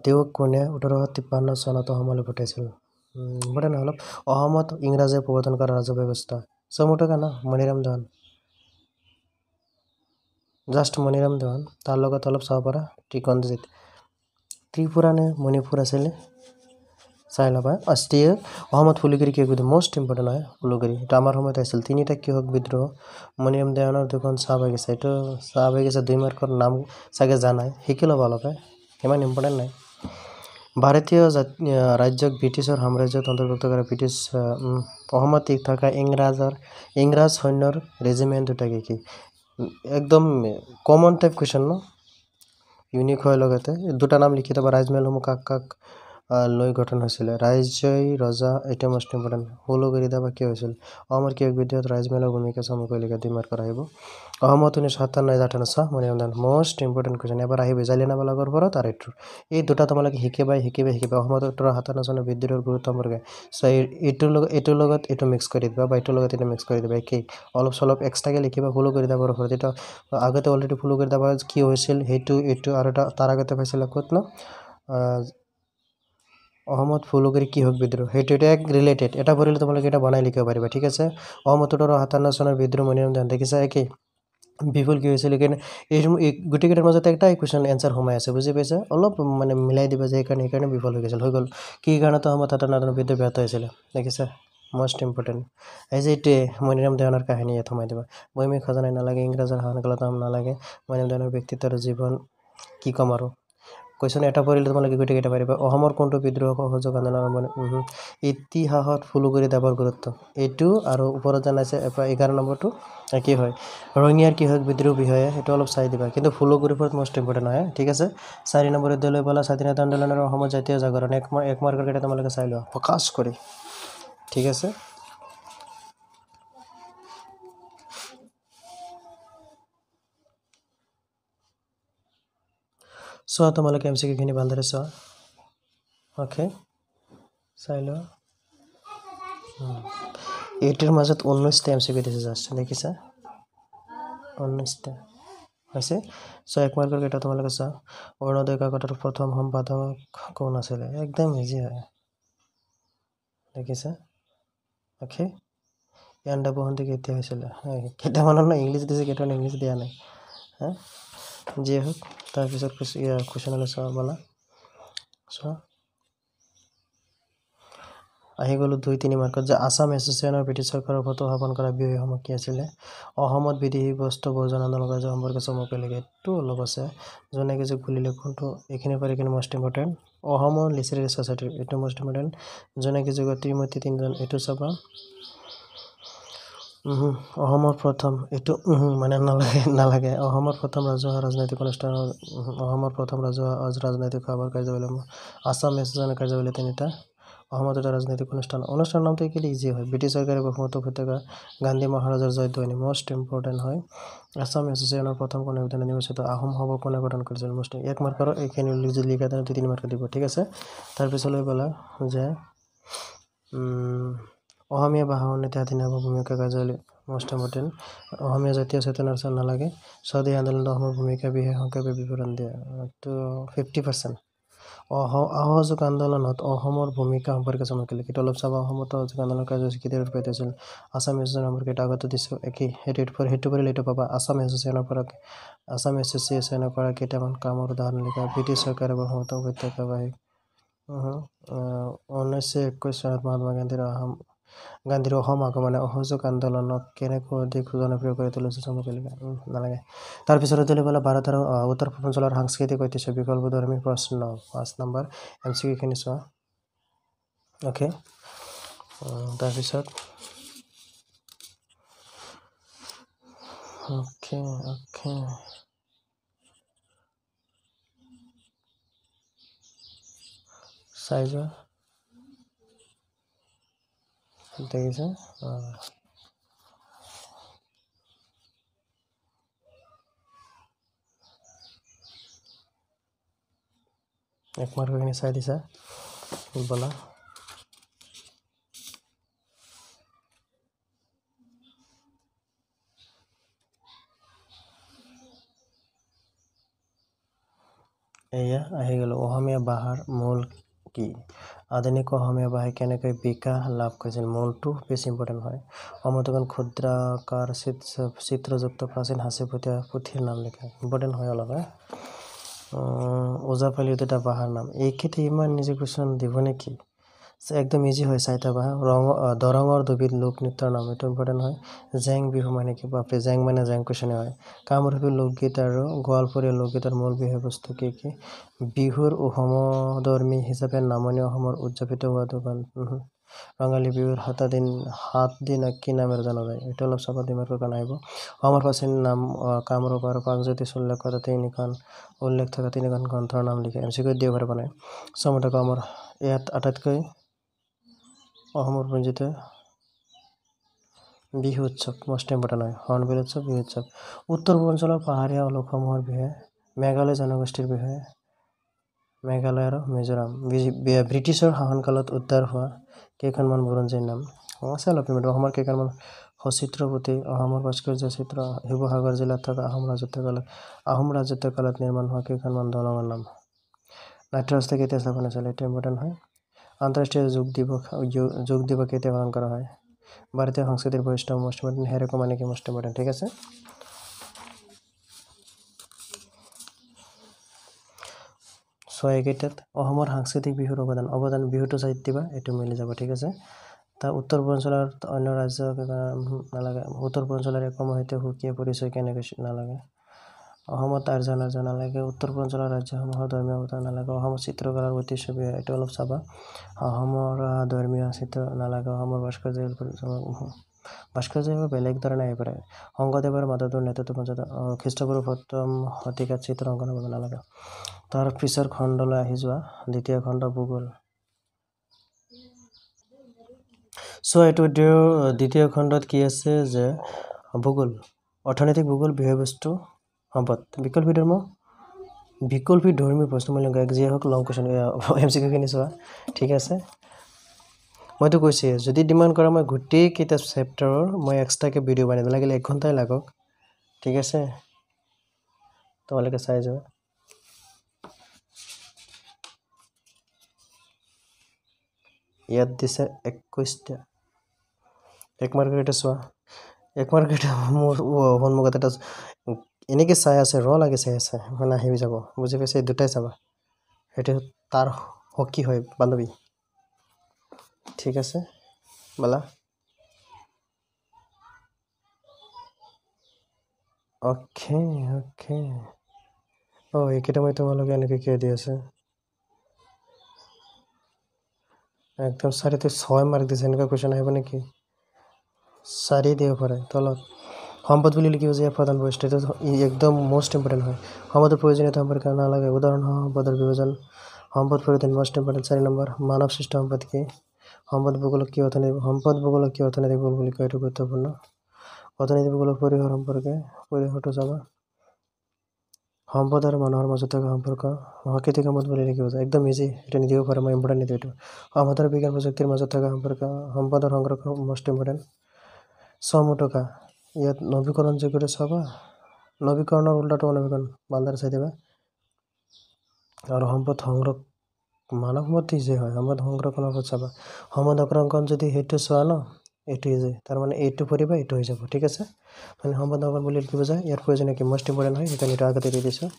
তেওঁক কোনে 1853 চনত অসমলৈ পঠাইছিল ইম্পৰ্টেণ্ট অলপ অসমত ইংৰাজে প্ৰৱৰ্তন কৰা ৰাজহ ব্যৱস্থা চমুটো কানা মণিৰাম দেৱান জাষ্ট মণিৰাম দেৱান তাৰ লগত অলপ চাব পাৰা ত্ৰিকোণজিত ত্ৰিপুৰা নে মণিপুৰ আছিল চাই ল'বা অষ্ট্ৰিয়া অসমত ফুলগিৰি কিয় বিদ্ৰোহ মোষ্ট ইম্পৰ্টেণ্ট হয় ফুলগিৰি এটা আমাৰ সময়ত আছিল তিনিটা কিহক বিদ্ৰোহ মণিৰাম দেৱানৰ দুখন চাহ বাগিচা এইটো চাহ বাগিচা 2 মাৰ্কৰ নাম চাগে জানাই শিকি ল'বা অলপ ইমান ইম্পৰ্টেণ্ট নাই ভাৰতীয় ৰাজ্যক ব্ৰিটিছৰ সাম্ৰাজ্যত অন্তৰ্ভুক্ত কৰা ব্ৰিটিছ অসমত থকা ইংৰাজ সৈন্যৰ ৰেজিমেণ্ট দুটা কি একদম কমন টাইপ কোৱেশ্চন ন ইউনিক হয় লগতে দুটা নাম লিখি থবা ৰাজমহলসমূহ কাক লৈ গঠন হৈছিল ৰাজ্যই ৰজা এটা মোষ্ট ইম্পৰ্টেণ্ট ফুলগিৰিদা বা কি হৈছিল অসমৰ কিয় বিদ্ৰোহত ৰাজমহলৰ ভূমিকা চমুকৈ লিখা 2 মাৰ্কৰ আহিব অসমত 1957 চাহ Maniram Dewan most important question এবাৰ আহিব জালিয়ানাৱালাবাগৰ পৰা তাৰ এই দুটা তোমালোকে শিকিবা অসমত 1857 চনৰ বিদ্ৰোহৰ গুৰুত্ব সম্পৰ্কে এইটোৰ লগত এইটো মিক্স কৰি দিবা বা এইটোৰ লগত এইটো মিক্স কৰি দিবা একেই অলপ চলপ এক্সট্ৰাকে লিখিবা ফুলগিৰিদা বৰ ওপৰত এটা আগতে অলৰেডি ফুলগিৰিদা কি হৈছিল এইটো আৰু তাৰ আগতে পাইছিল ক'ত ন অসমত ফুলগিৰি কিহক বিদ্ৰোহ সেইটো এটা ৰিলেটেড এটা পঢ়িলে তোমালোকে এটা বনাই লিখিব পাৰিবা ঠিক আছে অসমত 1857 চনৰ বিদ্ৰোহ মণিৰাম দেৱান দেখিছা একেই বিপুল কি হৈছিল কিন্তু এই গোটেইকেইটাৰ মাজতে একটা কুৱেশ্চন এনসাৰ সোমাই আছে বুজি পাইছা অলপ মানে মিলাই দিবা যে সেইকাৰণে বিফল হৈ গৈছিল হৈ গ'ল কি কাৰণত অসমত 57 বিদ্ৰোহ ব্যাহত হৈছিল দেখিছা মোষ্ট ইম্পৰ্টেণ্ট এই যে এইটোৱে মণিৰাম দেৱানৰ কাহিনী ইয়াত সোমাই দিবা বৈমিক খজানাই নালাগে ইংৰাজৰ শাসনকালত নালাগে মণিৰাম দেৱানৰ ব্যক্তিত্ব আৰু জীৱন কি ক'ম আৰু কোৱেশ্চন এটা পঢ়িলে তোমালোকে গোটেইকেইটা পাৰিবা অসমৰ কোনটো বিদ্ৰোহ সহযোগ আন্দোলন ইতিহাসত ফুলগিৰি দাবৰ গুৰুত্ব এইটো আৰু ওপৰত জানাইছে 11 নম্বৰটো কি হয় ৰঙিয়াৰ কিহক বিদ্ৰোহ বিষয়ে সেইটো অলপ চাই দিবা কিন্তু ফুলগিৰিৰ ওপৰত মোষ্ট ইম্পৰ্টেণ্ট হয় ঠিক আছে 4 নম্বৰ বিদ্যালয় বলা স্বাধীনতা আন্দোলনৰ অসমৰ জাতীয় জাগৰণ এক মাৰ্কৰ কেইটা তোমালোকে চাই লোৱা ফকাস কৰি ঠিক আছে চোৱা তোমালোকে MCQ খিনি ভালদৰে চোৱা ওকে চাই লোৱা এইটোৰ মাজত 19টা MCQ দিছে জাষ্ট দেখিছা 19টা হৈছে সো এক মাৰ্কৰ কেইটা তোমালোকে চোৱা অৰুণোদয় কাকতৰ প্ৰথম সম্পাদক কোন আছিল একদম ইজি হয় দেখিছা ওকে ইয়াণ্ডা বসন্তি কেতিয়া হৈছিল কেইটামানৰ না ইংলিছ দিছে কেইটামান ইংলিছ দিয়া নাই হা যি হোক তাৰপিছত কুৱেশ্যনলৈ চোৱা বলা চোৱা আহি গ'লো 2-3 মাৰ্কত যে আসাম এছ'চিয়েশ্যনৰ ব্ৰিটিছ চৰকাৰৰ ওপৰত উত্থাপন কৰা বিষয়সমূহ কি আছিলে অসমত বিদেশী বস্তু বৰ্জন আন্দোলন কাৰ্য সম্পৰ্কে চমুকৈ লিখে এইটো অলপ আছে যোনে কিছু খুলিলে কোনটো এইখিনি পাৰে কিন্তু মষ্ট ইম্পৰ্টেণ্ট অসমৰ লিটাৰেৰী ছ'চাইটি এইটো মষ্ট ইম্পৰ্টেণ্ট যোনে কিছু ত্ৰিমূৰ্তি 3জন এইটো চাবা অসমৰ প্ৰথম এইটো মানে নালাগে অসমৰ প্ৰথম ৰাজহুৱা ৰাজনৈতিক অনুষ্ঠান অসমৰ প্ৰথম ৰাজহুৱা ৰাজনৈতিক সভাৰ কাৰ্যাৱলী আসাম এছ'চিয়েশ্যনৰ কাৰ্যাৱলী 3টা অসমত এটা ৰাজনৈতিক অনুষ্ঠানৰ নামটো কি ইজি হয় ব্ৰিটিছ চৰকাৰে ব্ৰহ্মপুত্ৰ উপত্যকা গান্ধী মহাৰাজাৰ জয়ধ্বনি মোষ্ট ইম্পৰ্টেণ্ট হয় আসাম এছ'চিয়েশ্যনৰ প্ৰথম কোন সংবিধান নিৰ্বাচিত আহোম সভা কোনে গঠন কৰিছিল মোষ্ট এক মাৰ্কৰ এইখিনি লিখা 2-3 মাৰ্ক দিব ঠিক আছে তাৰপিছলৈ বলা যে অসমীয়া ভাষা উন্নতি আধুনিক ভূমিকা কাৰ্যাৱলী মোষ্ট ইম্পৰ্টেণ্ট অসমীয়া জাতীয় চেতনাৰ চাল নালাগে স্বদেশী আন্দোলনত অসমৰ ভূমিকা বিশেষ সংক্ষেপে বিৱৰণ দিয়া তো 50% অসহযোগ আন্দোলনত অসমৰ ভূমিকা সম্পৰ্কে চমুকৈ লিখিত অলপ চাবা অসমত অসহযোগ আন্দোলন কাৰ্যসূচী কেতিয়াৰ ৰূপায়িত হৈছিল আছাম এছ'চিয়েশ্যন সম্পৰ্কে এটা আগতে দিছোঁ একেই সেইটো পৰিলে এইটো পাবা আছাম এছ'চিয়েশ্যনৰ পৰা কেইটামান কামৰ উদাহৰণ লিখা ব্ৰিটিছ চৰকাৰে ব্ৰহ্মপুত্ৰ উপত্যকাবাসী 1921 চনত মহাত্মা গান্ধীৰ অসম আগমনে অসহযোগ আন্দোলনক কেনেকৈ অধিক জনপ্ৰিয় কৰি তুলিছে চমুকৈ লিখা নালাগে তাৰপিছত তুলিবলৈ ভাৰত আৰু উত্তৰ পূৰ্বাঞ্চলৰ সাংস্কৃতিক ঐতিহ্য বিকল্পধৰ্মী প্ৰশ্ন 5 নম্বৰ MCQ চোৱা অ'কে তাৰপিছত অ'কে চাই যোৱা দেখিছে এক মাৰ্কখিনি চাই দিছা বলা এয়া আহি গ'ল অসমীয়া ভাষাৰ মূল কি আধুনিক অসমীয়া ভাষাই কেনেকৈ বিকাশ লাভ কৰিছিল মূলটো বেছি ইম্পৰ্টেণ্ট হয় সমতকন ক্ষুদ্ৰাকাৰ চিত্ৰযুক্ত প্ৰাচীন সাঁচিপতীয়া পুথিৰ নাম লিখা ইম্পৰ্টেণ্ট হয় অলপ ওজাপালি দুটা ভাষাৰ নাম এইকেইটা ইমান নিজে কুৱেশ্যন দিব নেকি একদম ইজি হয় চাৰিটা ভাষা দৰঙৰ দুবিধ লোকনৃত্যৰ নাম এইটো ইম্পৰ্টেণ্ট হয় জেং বিহু মানে কি বাপৰে জেং মানে জেং কুৱেশ্যনে হয় কামৰূপী লোকগীত আৰু গোৱালপৰীয়া লোকগীতৰ মূল বিষয়বস্তু কি বিহুৰ সমধৰ্মী হিচাপে নামনি অসমৰ উদযাপিত হোৱাটো ৰঙালী বিহুৰ 7 দিন কি নামেৰে জনা যায় এইটো অলপ চাবা দিমাৰ্কৰ কাৰণে আহিব অসমৰ প্ৰাচীন নাম কামৰূপ আৰু প্ৰাগজ্যোতিষ উল্লেখ কৰা উল্লেখ থকা তিনিখন গ্ৰন্থৰ নাম লিখে MCQ দিব পাৰিব নাই চমুকৈ অসমৰ ইয়াত আটাইতকৈ অসমৰ পঞ্জিত বিহু উৎসৱ মষ্ট ইম্পৰ্টেণ্ট হয় হৰ্ণবিল উৎসৱ বিহু উৎসৱ উত্তৰ পূৰ্বাঞ্চলৰ পাহাৰীয়া লোকসমূহৰ বিষয়ে মেঘালয় জনগোষ্ঠীৰ বিষয়ে মেঘালয় আৰু মিজোৰাম ব্ৰিটিছৰ শাসনকালত উদ্ধাৰ হোৱা কেইখনমান বুৰঞ্জীৰ নাম আছে অলপ অসমৰ কেইখনমান সচিত্ৰ পুথি অসমৰ ভাস্কৰ্য চিত্ৰ শিৱসাগৰ জিলাত থকা আহোম ৰাজত্বকালত নিৰ্মাণ হোৱা কেইখনমান দলঙৰ নাম নাট্যৰাষ্ট্ৰীয় কেতিয়া স্থাপন হৈছিল এইটো ইম্পৰ্টেণ্ট হয় আন্তঃৰাষ্ট্ৰীয় যোগ দিৱস কেতিয়া পালন কৰা হয় ভাৰতীয় সংস্কৃতিৰ বৈশিষ্ট্য মষ্ট ইম্পৰ্টেণ্ট হেৰেকো মানে কি মষ্ট ইম্পৰ্টেণ্ট ঠিক আছে এইকেইটাত অসমৰ সাংস্কৃতিক বিহুৰ অৱদান বিহুটো চাই দিবা এইটো মিলি যাব ঠিক আছে তাৰ উত্তৰ পূৰ্বাঞ্চলৰ অন্য ৰাজ্য নালাগে উত্তৰ পূৰ্বাঞ্চলৰ একমৰ সৈতে সুকীয়া পৰিচয় কেনেকৈ নালাগে অসমত আৰ্য নালাগে উত্তৰ পূৰ্বাঞ্চলৰ ৰাজ্যসমূহৰ ধৰ্মীয় অৱতাৰ নালাগে অসমৰ চিত্ৰকলাৰ ঐতিহ্য বিষয়ে এইটো অলপ চাবা অসমৰ ধৰ্মীয় চিত্ৰ নালাগে অসমৰ ভাস্কৰ্য বেলেগ ধৰণে আহি পৰে শংকৰদেৱৰ মাধৱদেৱৰ নেতৃত্ব খ্ৰীষ্টপূৰ্ব 7ম শতিকাত চিত্ৰ অংকন কৰিব নালাগে তাৰ পিছৰ খণ্ডলৈ আহি যোৱা দ্বিতীয় খণ্ড ভূগোল এইটো দ্বিতীয় খণ্ডত কি আছে যে ভূগোল অৰ্থনৈতিক ভূগোল বিষয়বস্তু সম্পদ বিকল্পী ধৰ্মীয় প্ৰশ্নমূলক যিয়ে হওক লং কুৱেশ্যন MCQ খিনি চোৱা ঠিক আছে মইতো কৈছে যদি ডিমাণ্ড কৰা মই গোটেই কেইটা চেপ্টাৰৰ মই এক্সট্ৰাকে ভিডিঅ' বনাই দিম লাগিলে 1 ঘণ্টাই লাগক ঠিক আছে তোমালোকে চাই যোৱা ইয়াত দিছে 21টা এক মাৰ্কৰ এটা চোৱা এক মাৰ্কৰ এটা মোৰ সন্মুখত এটা এনেকৈ চাই আছে লাগে চাই আছে মানে আহি যাব বুজি পাইছে এই দুটাই চাবা সেইটো তাৰ হকি হয় বান্ধৱী ঠিক আছে বলা অ'কে এইকেইটা মই তোমালোকে এনেকৈ কিয় দি আছে একদম 6.5 মাৰ্ক দিছে এনেকুৱা কুৱেশ্যন আহিব নেকি 4 দিব পাৰে তলত সম্পদ বুলি লিখিব যে প্ৰধান বৈশিষ্ট্য এইটো একদম মোষ্ট ইম্পৰ্টেণ্ট হয় সম্পদৰ প্ৰয়োজনীয়তা সম্পৰ্কে নালাগে উদাহৰণ সম্পদৰ বিভাজন সম্পদ পৰিৱৰ্তন মোষ্ট ইম্পৰ্টেণ্ট 4 নম্বৰ মানৱ সৃষ্ট সম্পদ কি সম্পদ ভূগোলক কি অৰ্থনৈতিক ভূগোল বুলি কয় এইটো গুৰুত্বপূৰ্ণ অৰ্থনৈতিক ভূগোলৰ পৰিসৰ সম্পৰ্কে পৰিসৰটো চাবা সম্পদ আৰু মানুহৰ মাজত থকা সম্পৰ্ক প্ৰাকৃতিক সম্পদ বুলি লিখিব যায় একদম ইজি এটা নিদিব পাৰে মই ইম্পৰ্টেণ্ট নিদিওঁ এইটো সম্পদ আৰু বিজ্ঞান প্ৰযুক্তিৰ মাজত থকা সম্পৰ্ক সম্পদৰ সংৰক্ষণ মোষ্ট ইম্পৰ্টেণ্ট সমটকা ইয়াত নৱীকৰণযোগ্যটো চাবা নৱীকৰণৰ উল্টাটো অনৱীকৰণ ভালদৰে চাই দিবা আৰু সম্পদ সংগ্ৰহ মানৱ সম্পত্তি যে হয় সম্পদ সংৰক্ষণৰ ওপৰত চাবা সম্পদ সংৰক্ষণ যদি সেইটো চোৱা ন এইটোৱে যে তাৰমানে এইটো কৰিবা এইটো হৈ যাব ঠিক আছে মানে সম্পদ সংৰক্ষণ বুলি কি বুজায় ইয়াৰ প্ৰয়োজনীয় কি মষ্ট ইম্পৰ্টেণ্ট হয় সেইকাৰণে এটা আগতে দি দিছোঁ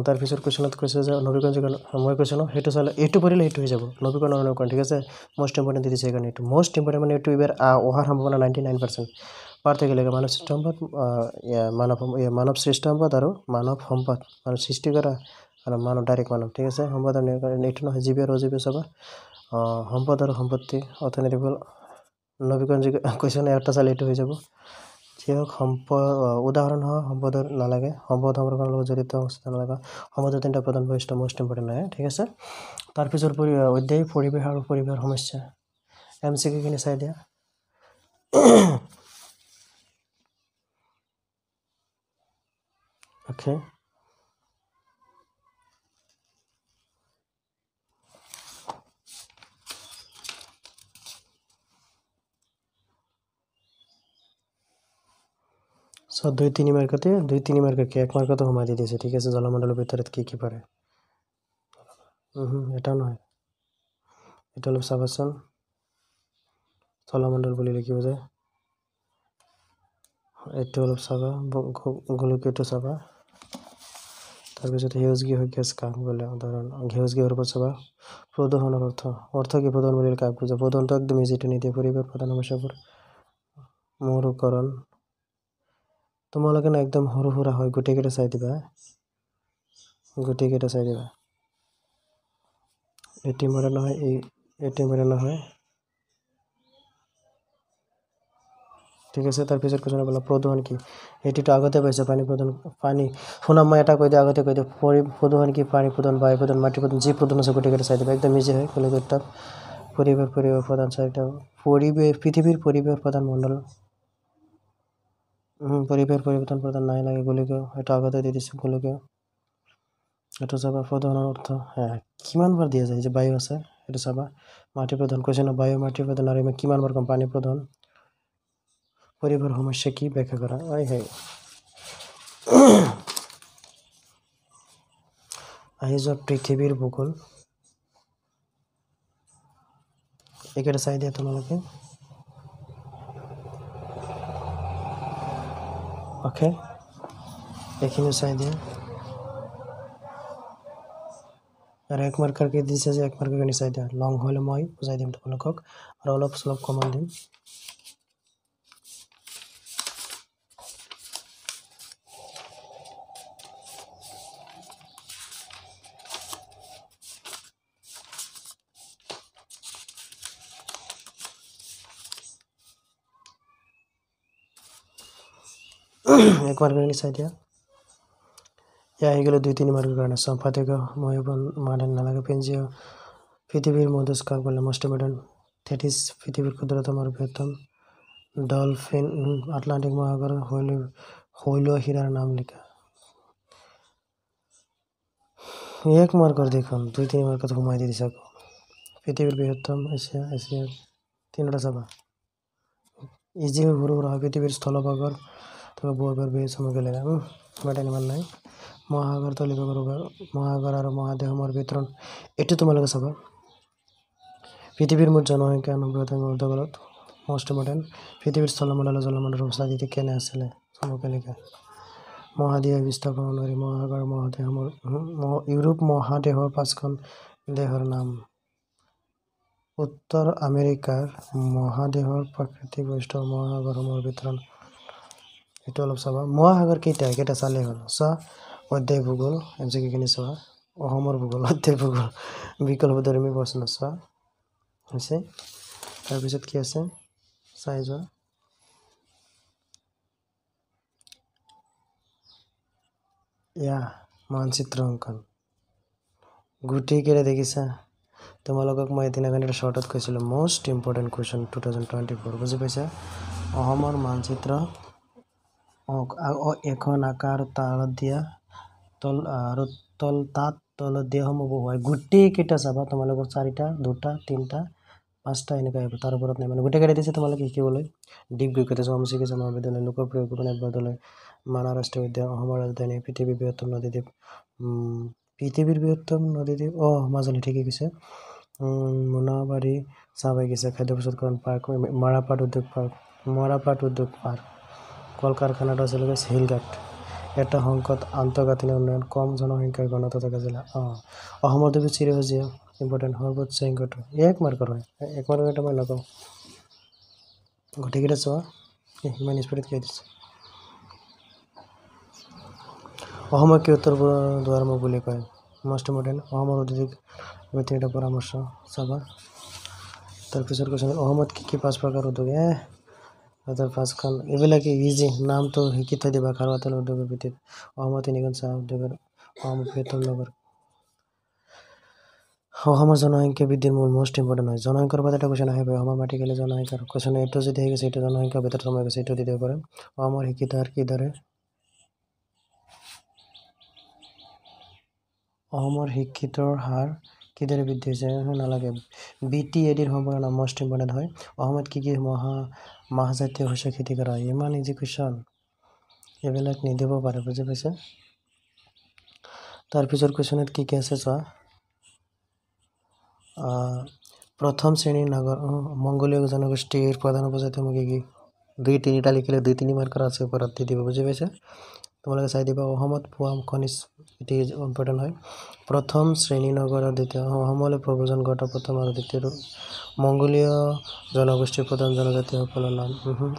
তাৰপিছত কুৱেশ্যনত কৈছে যে নৱীকৰণযোগ্য মই কৈছোঁ ন সেইটো চালে এইটো কৰিলে এইটো হৈ যাব নৱীকৰণ অনৱীকৰণ ঠিক আছে মষ্ট ইম্পৰ্টেণ্ট দি দিছে সেইকাৰণে এইটো মষ্ট ইম্পৰ্টেণ্ট মানে এইটো এইবাৰ অহাৰ সম্ভাৱনা 99% পাৰ্থক্য মানৱ সৃষ্ট সম্পদ মানৱ সৃষ্ট সম্পদ আৰু মানৱ সম্পদ মানে সৃষ্টি কৰা আৰু মানৱ ডাইৰেক্ট মানৱ ঠিক আছে সম্পদ আৰু এইটো নহয় জীৱী আৰু অজীৱী চাবা সম্পদ আৰু সম্পত্তি অৰ্থনৈতিক নৱীকৰণযোগ্য কুৱেশ্যন এটা চালে এইটো হৈ যাব যি হওক সম্পদ উদাহৰণ হয় সম্পদৰ নালাগে সম্পদ সংৰক্ষণৰ লগত জড়িত নালাগে সম্পদৰ তিনিটা প্ৰধান বৈশিষ্ট্য মষ্ট ইম্পৰ্টেণ্ট হয় ঠিক আছে তাৰপিছত অধ্যায় পৰিৱেশ আৰু পৰিৱেশৰ সমস্যা MCQ খিনি চাই দিয়া okay So 2-3 মার্কতে 2-3 মার্কে কি এক মার্কতে কমাই দি দিয়েছে ঠিক আছে জলমণ্ডলের ভিতরে কি পারে এটা নয় এটা হলো সাবাসন জলমণ্ডল বলি লিখি বোঝায় এটা হলো সাবা গোলকীয়টো চাবা তাৰপিছত সেউজগৃহ গ্যাস কাক বলে উদাহৰণ সেউজগৃহৰ ওপৰত চাবা প্ৰদূষণৰ অৰ্থ কি প্ৰদূষণ বুলি কাক বুজায় প্ৰদূষণটো একদম ইজিটো নিদিয়ে পৰিৱেশ প্ৰধান সমস্যাবোৰ মৰুকৰণ তোমালোকে না একদম সৰু সুৰা হয় গোটেইকেইটা চাই দিবা এটিমৰে নহয় এটিমৰে নহয় ঠিক আছে তাৰপিছত কৈছে বলা প্ৰদূষণ কি এইটো আগতে পাইছে পানী শুনা মই এটা কৈ দিওঁ আগতে কৈ দিওঁ প্ৰদূষণ কি পানী প্ৰদূষণ বায়ু প্ৰদূষণ মাটি প্ৰদূষণ যি প্ৰদূষণ আছে গোটেইকেইটা চাই দিবা একদম ইজি হয় কলেজত পৰিৱেশ প্ৰধান চাৰিটা পৃথিৱীৰ পৰিৱেশ প্ৰধান মণ্ডল পৰিৱেশ পৰিৱৰ্তন প্ৰধান নাই লাগে গোলকীয় এটা আগতে দি দিছোঁ গোলকীয় এইটো চাবা প্ৰদূষণৰ অৰ্থ কিমানবাৰ দিয়া যায় যে বায়ু আছে এইটো চাবা মাটি প্ৰদূষণ কৈছে ন বায়ু মাটি প্ৰদূষণ আৰু কিমানবাৰ কম পানী প্ৰদূষণ পৰিৱেশৰ সমস্যা কি ব্যাখ্যা কৰা আহি যোৱা পৃথিৱীৰ ভূগোল এইকেইটা চাই দিয়া তোমালোকে ওকে এইখিনি চাই দিয়া আৰু এক মাৰ্কাৰ কি দিছে যে এক মাৰ্কাৰ খিনি চাই দিয়া লং হ'লে মই বুজাই দিম তোমালোকক আৰু অলপ চলপ কমান দিম এক মাৰ্কাৰ চাই দিয়া আহি গ'লে 2-3 মাৰ্কৰ কাৰণে সম্পাদক মই মানে নালাগে পেঞ্জিও পৃথিৱীৰ মধ্যস্কাৰ বলে মষ্ট ইম্পৰ্টেণ্ট থেটিছ পৃথিৱীৰ ক্ষুদ্ৰতম আৰু বৃহত্তম ডলফিন আটলান্টিক মহাসাগৰৰ শৈল হীৰাৰ নাম লিখা এক মাৰ্কৰ দেখোন 2-3 মাৰ্কত সোমাই দি দিছে পৃথিৱীৰ বৃহত্তম এছিয়াৰ তিনিটা চাবা ইজি সৰু সুৰা পৃথিৱীৰ স্থলভাগৰ ভূভাগৰ বেছ সমগ্ৰ লেখা বাট ইমান নাই মহাসাগৰ তলিভাগৰ মহাসাগৰ আৰু মহাদেশসমূহৰ বিতৰণ এইটো তোমালোকে চাবা পৃথিৱীৰ মুঠ জনসংখ্যা 90% অৰ্ধগোলক মষ্ট ইম্পৰ্টেণ্ট পৃথিৱীৰ স্থলমণ্ডল জলমণ্ডলৰ অৱস্থা যেতিয়া কেনে আছিলে সমগ্ৰ লেখা মহাদেশ বিস্তাপন অনুসৰি মহাসাগৰ মহাদেশসমূহৰ ইউৰোপ মহাদেশৰ 5খন দেশৰ নাম উত্তৰ আমেৰিকাৰ মহাদেশৰ প্ৰাকৃতিক বৈশিষ্ট্য মহাসাগৰসমূহৰ বিতৰণ এইটো অলপ চাবা মহাসাগৰ কেইটা চালে হ'ল চোৱা অধ্যায় ভূগোল এমচিকিউখিনি চোৱা অসমৰ ভূগোল অধ্যায় ভূগোল বিকল্পধৰ্মী প্ৰশ্ন চোৱা হৈছে তাৰপিছত কি আছে চাই যোৱা মানচিত্ৰ অংকন গোটেইকেইটা দেখিছা তোমালোকক মই এদিনাখন এটা শ্বৰ্টত কৈছিলোঁ মষ্ট ইম্পৰ্টেণ্ট কুৱেশ্যন 2024 বুজি পাইছা অসমৰ মানচিত্ৰ এখন আকাৰ তালত দিয়া তলত দিয়া সমূহ বহুৱাই গোটেইকেইটা চাবা তোমালোকৰ 4টা 2টা 3টা 5টা এনেকৈ আহিব তাৰ ওপৰত নাই মানে গোটেইকেইটা দিছে তোমালোকে শিকিবলৈ দীপ গগৈতে সমষ্টিকে মহাবিদ্যালয় লোকপ্ৰিয় গোপীনাথ বৰদলৈ মানাহ ৰাষ্ট্ৰীয় উদ্যান অসমৰ ৰাজধানী পৃথিৱীৰ বৃহত্তম নদীদ্বীপ পৃথিৱীৰ বৃহত্তম নদীদ্বীপ মাজুলী ঠিকেই কৈছে মোনাবাৰী চাহ বাগিচা খাদ্য প্ৰস্তুতকৰণ পাৰ্ক মৰাপাট উদ্যোগ পাৰ্ক কল কাৰখানাটো আচলতে শিলঘাট এটা সংকট আন্তঃগাঁথনি উন্নয়ন কম জনসংখ্যাৰ গণতন্ত্ৰ জিলা অসমৰ দেৱী চিৰসেউজীয়া ইম্পৰ্টেণ্ট সৰ্বোচ্চ শৃংখটো 1 মাৰ্কৰ হয় 1 মাৰ্কৰ এটা মই লগাওঁ গোটেইকেইটা চোৱা ইমান স্পীডত কৈ দিছে অসমক কি উত্তৰ দুৱাৰমুখ বুলি কয় মষ্ট ইম্পৰ্টেণ্ট অসমৰ ঔদ্যোগিক ভিত্তিৰ এটা পৰামৰ্শ চাবা তাৰপিছত কৈছে অসমত কি 5 প্ৰকাৰ উদ্যোগ তাৰ 5খন এইবিলাকে ইজি নামটো শিকি থৈ দিবা খাৰুৱা তেল উদ্যোগৰ ভিত্তিত অসমত 3খন চাহ উদ্যোগৰ অসমৰ বৃহত্তম নগৰ অসমৰ জনসংখ্যা বৃদ্ধিৰ মূল মষ্ট ইম্পৰ্টেণ্ট হয় জনসংখ্যাৰ ওপৰত এটা কুৱেশ্যন আহিব অসমৰ মাটিকালি জনসংখ্যাৰ কুৱেশ্যন এইটো যদি আহি গৈছে এইটো জনসংখ্যাৰ ভিতৰত সোমাই গৈছে এইটো দি দিব পাৰে অসমৰ শিক্ষিত হাৰ কিদৰে অসমৰ শিক্ষিতৰ হাৰ কিদৰে বৃদ্ধি হৈছে নালাগে BTADৰ সম্পূৰ্ণ নাম মষ্ট ইম্পৰ্টেণ্ট হয় অসমত কি মাহজাতীয় শস্য খেতি কৰা হয় ইমান ইজি কুৱেশ্যন এইবিলাক নিদিব পাৰে বুজি পাইছে তাৰপিছৰ কুৱেশ্যনত কি আছে চোৱা প্ৰথম শ্ৰেণীৰ নাগৰ মংগোলীয় জনগোষ্ঠীৰ প্ৰধান উপজাতিসমূহ কি 2-3টা লিখিলে 2-3 মাৰ্কৰ আছে ওপৰত দি দিব বুজি পাইছে তোমালোকে চাই দিবা অসমত পোৱা খনিজ এটি ইম্পৰ্টেণ্ট হয় প্ৰথম শ্ৰেণী নগৰ আৰু দ্বিতীয় অসমলৈ প্ৰব্ৰজন ঘটা প্ৰথম আৰু দ্বিতীয় মংগোলীয় জনগোষ্ঠীৰ প্ৰধান জনজাতিসকলৰ নাম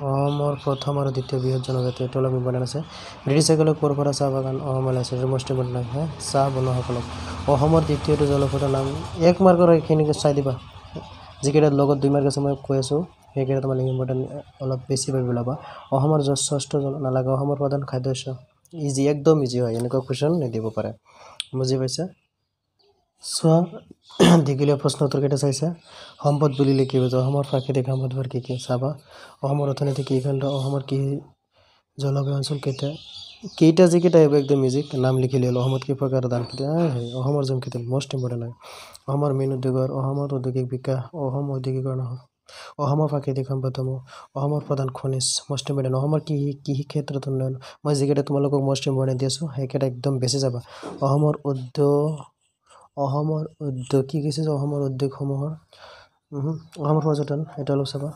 অসমৰ প্ৰথম আৰু দ্বিতীয় বৃহৎ জনজাতি এইটো অলপ ইম্পৰ্টেণ্ট আছে ব্ৰিটিছসকলে ক'ৰ পৰা চাহ বাগান অসমলৈ আছে এইটো মষ্ট ইম্পৰ্টেণ্ট হয় চাহ বনোৱাসকলক অসমৰ দ্বিতীয়টো জলপথৰ নাম 1 মাৰ্কৰ এইখিনিকে চাই দিবা যিকেইটাৰ লগত 2 মাৰ্ক আছে মই কৈ আছোঁ সেইকেইটা তোমালোকে ইম্পৰ্টেণ্ট অলপ বেছি ভাবি ল'বা অসমৰ ষষ্ঠ নালাগে অসমৰ প্ৰধান খাদ্য ইজি একদম ইজি হয় এনেকুৱা কুৱেশ্যন নিদিব পাৰে বুজি পাইছে চোৱা দীঘলীয়া প্ৰশ্ন উত্তৰ কেইটা চাইছে সম্পদ বুলিলে কি বুজা অসমৰ প্ৰাকৃতিক সম্পদবোৰ কি চাবা অসমৰ অৰ্থনীতি কি খণ্ড অসমৰ কি জলবায়ু অঞ্চল কেইটা যিকেইটা আহিব একদম ইজি নাম লিখিলে হ'ল অসমত কি প্ৰকাৰৰ ধান খেতি অসমৰ জুম খেতি মষ্ট ইম্পৰ্টেণ্ট হয় অসমৰ মীন উদ্যোগৰ অসমত ঔদ্যোগিক বিকাশ অসম ঔদ্যোগিকৰণ অসমৰ প্ৰাকৃতিক সম্পদসমূহ অসমৰ প্ৰধান খনিজ মষ্ট ইম্পৰ্টেণ্ট অসমৰ কৃষি ক্ষেত্ৰত উন্নয়ন মই যিকেইটা তোমালোকক মষ্ট ইম্পৰ্টেণ্ট দি আছোঁ সেইকেইটা একদম বেছি যাবা অসমৰ উদ্যোগ কি কৈছে যে অসমৰ উদ্যোগসমূহৰ অসমৰ পৰ্যটন এটা অলপ চাবা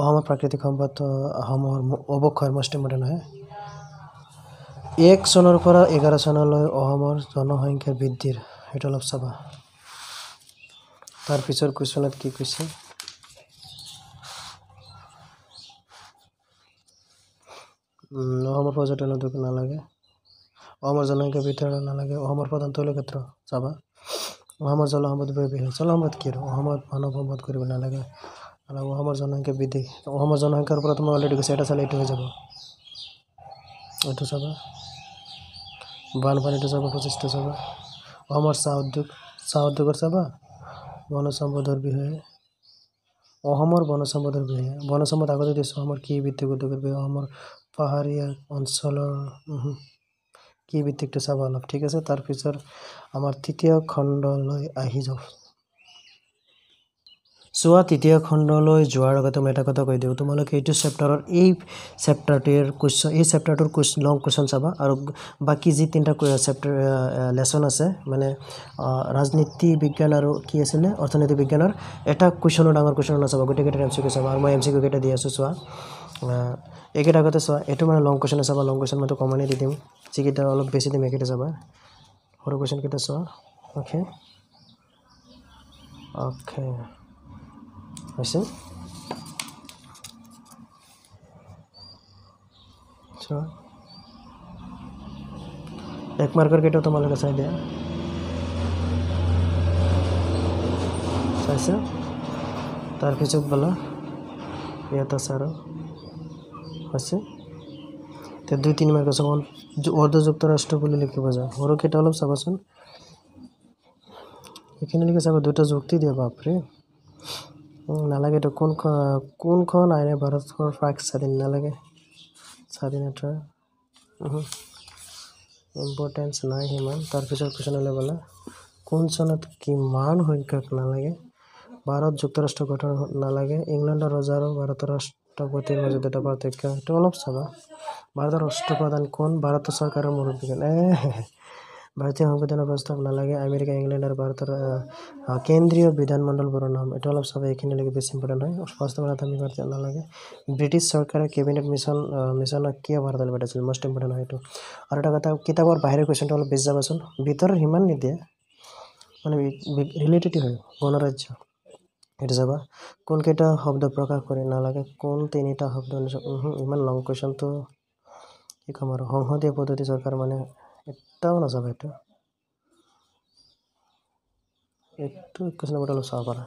অসমৰ প্ৰাকৃতিক সম্পদ সমূহৰ অৱক্ষয় মষ্ট ইম্পৰ্টেণ্ট হয় 1 চনৰ পৰা 11 চনলৈ অসমৰ জনসংখ্যা বৃদ্ধিৰ এটা অলপ চাবা তাৰ পিছৰ কুৱেশ্যনত কি কৈছে অসমৰ পৰ্যটন উদ্যোগ নালাগে অসমৰ জনসংখ্যা বৃদ্ধিৰ নালাগে অসমৰ প্ৰধান তৈলক্ষেত্ৰ চাবা অসমৰ জলসম্পদ জলসম্পদ কি অসমত মানৱ সম্পদ কৰিব নালাগে আৰু অসমৰ জনসংখ্যা বৃদ্ধি অসমৰ জনসংখ্যাৰ ওপৰত মই অলৰেডি কৈছোঁ এটা চালে এইটো হৈ যাব এইটো চাবা বানপানীটো চাবা 25টা চাবা অসমৰ চাহ উদ্যোগৰ চাবা বনজ সম্পদৰ বিষয়ে অসমৰ বনজ সম্পদৰ বিষয়ে বনজ সম্পদ আগতে দিছোঁ অসমৰ কি ভিত্তিক উদ্যোগৰ বিষয়ে অসমৰ পাহাৰীয়া অঞ্চলৰ কি ভিত্তিকটো চাবা অলপ ঠিক আছে তাৰপিছত আমাৰ তৃতীয় খণ্ডলৈ আহি যাওঁ চোৱা তৃতীয় খণ্ডলৈ যোৱাৰ আগতে মই এটা কথা কৈ দিওঁ তোমালোকে এইটো চেপ্টাৰৰ এই চেপ্টাৰটোৰ লং কুৱেশ্যন চাবা আৰু বাকী যি 3টা চেপ্টাৰ লেচন আছে মানে ৰাজনীতি বিজ্ঞান আৰু কি আছিলে অৰ্থনীতি বিজ্ঞানৰ এটা কুৱেশ্যনৰ ডাঙৰ কুৱেশ্যন নাচাবা গোটেইকেইটা MCQ চাবা আৰু মই MCQ কেইটা দি আছোঁ চোৱা এইকেইটা আগতে চোৱা এইটো মানে লং কুৱেশ্যন চাবা লং কুৱেশ্যন মইতো কমনে দি দিম যিকেইটা অলপ বেছি দিম এইকেইটা চাবা সৰু কুৱেশ্যন কেইটা চোৱা অ'কে হৈছে চোৱা 1 মাৰ্কৰ কেইটা তোমালোকে চাই দিয়া চাইছে তাৰপিছত বোলা ইয়াত আছে আৰু হৈছে তে 2-3 মাৰ্কৰ সমান অৰ্ধ যুক্তৰাষ্ট্ৰ বুলি লিখিব যায় সৰু কেইটা অলপ চাবাচোন এইখিনি লিখি চাবা দুটা যুক্তি দিয়া বাপৰে নালাগে তো কোনখন আইনে ভাৰতৰ প্ৰাক স্বাধীন নালাগে স্বাধীনতাৰ ইম্পৰ্টেঞ্চ নাই সিমান তাৰপিছত কুৱেশ্যনলৈ বোলা কোন চনত কিমান সংখ্যক নালাগে ভাৰত যুক্তৰাষ্ট্ৰ গঠন নালাগে ইংলেণ্ডৰ ৰজা আৰু ভাৰতৰ ৰাষ্ট্ৰপতিৰ মাজত এটা পাৰ্থক্য এইটো অলপ চাবা ভাৰতৰ ৰাষ্ট্ৰপ্ৰধান কোন ভাৰত চৰকাৰৰ মুৰব্বী ভাৰতীয় সংবিধানৰ প্ৰস্তাৱ নালাগে আমেৰিকা ইংলেণ্ড আৰু ভাৰতৰ কেন্দ্ৰীয় বিধানমণ্ডলবোৰৰ নাম এইটো অলপ চাবা এইখিনিলৈকে বেছি ইম্পৰ্টেণ্ট হয় বাস্তৱত আমি ভাৰতীয় নালাগে ব্ৰিটিছ চৰকাৰে কেবিনেট মিছনক কিয় ভাৰতলৈ পঠাইছিল মষ্ট ইম্পৰ্টেণ্ট হয় এইটো আৰু এটা কথা কিতাপৰ বাহিৰৰ কুৱেশ্যনটো অলপ বেছি যাবাচোন ভিতৰৰ সিমান নিদিয়ে মানে ৰিলেটেড হয় গণৰাজ্য এটা যাবা কোনকেইটা শব্দ প্ৰকাশ কৰি নালাগে কোন তিনিটা শব্দ ইমান লং কুৱেশ্যনটো কি ক'ম আৰু সংসদীয় পদ্ধতি চৰকাৰ মানে এটাও নাযাবা এইটো কুৱেশ্যন অলপ চাব পাৰা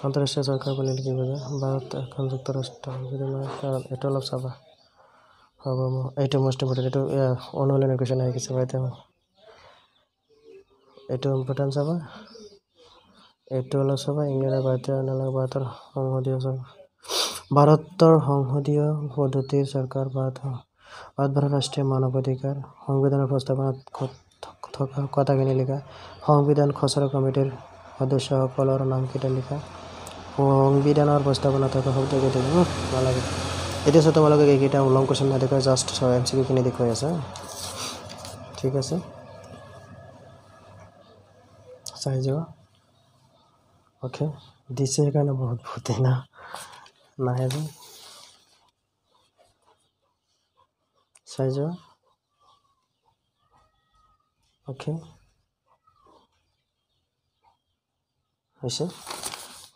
আন্তঃৰাষ্ট্ৰীয় চৰকাৰ বুলিলে কি বুজা ভাৰত এখন যুক্তৰাষ্ট্ৰ এইটো অলপ চাবা হ'ব এইটো মষ্ট ইম্পৰ্টেণ্ট এইটো অনুশীলনৰ কুৱেশ্যন আহি গৈছে এইটো ইম্পৰ্টেণ্ট চাবা এইটো অলপ চাবা ইংলেণ্ডৰ ভাৰতীয় নালাগে ভাৰতৰ সংসদীয় পদ্ধতিৰ চৰকাৰ ভাৰতবৰ্ষৰ ৰাষ্ট্ৰীয় মানৱ অধিকাৰ সংবিধানৰ প্ৰস্তাৱনাত থকা কথাখিনি লিখা সংবিধান খচৰা কমিটিৰ সদস্যসকলৰ নামকেইটা লিখা সংবিধানৰ প্ৰস্তাৱনাত থকা শব্দকেইটা নালাগে এতিয়া চোৱা তোমালোকে এইকেইটা লং কুৱেশ্যন নেদেখুৱাই জাষ্ট MCQখিনি দেখুৱাই আছে ঠিক আছে চাই যোৱা অ'কে দিছে সেইকাৰণে বহুত নাহে যে চাই যোৱা অ'কে হৈছে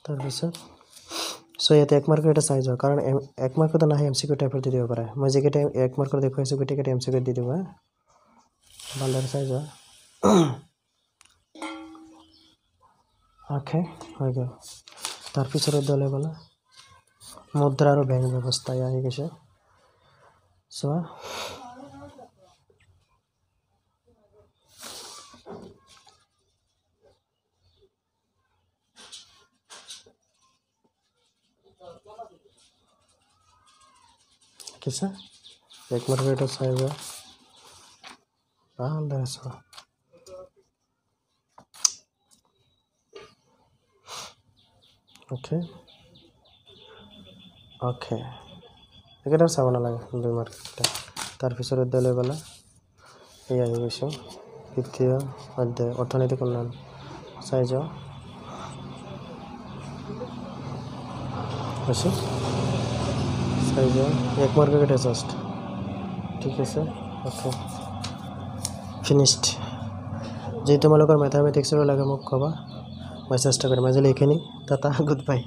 তাৰপিছত ইয়াতে 1 মাৰ্কৰ এটা চাই যোৱা কাৰণ 1 মাৰ্কতো নাহে MCQ টাইপৰ দি দিব পাৰে মই যিকেইটা 1 মাৰ্কৰ দেখুৱাইছোঁ গোটেইকেইটা MCQ দি দিব ভালদৰে চাই যোৱা অ'কে হৈ গ'ল তাৰপিছত দলে বলা মুদ্ৰা আৰু বেংক ব্যৱস্থা আহি গৈছে চোৱা কিছে 1 মাৰ্কৰ এটা চাই যোৱা ভালদৰে চোৱা অ'কে এইকেইটা চাব নালাগে 2 মাৰ্ককেইটা তাৰপিছত অধ্যায় বলা এই আহি গৈছোঁ দ্বিতীয় অধ্যায় অৰ্থনৈতিক উন্নয়ন চাই যাওঁ হৈছে চাই যাওঁ 1 মাৰ্ককেইটা জাষ্ট ঠিক আছে অ'কে ফিনিছড যদি তোমালোকৰ মেথামেটিক্সৰো লাগে মোক ক'বা মই চেষ্টা কৰিম আজিলৈ এইখিনি টাটা গুড বাই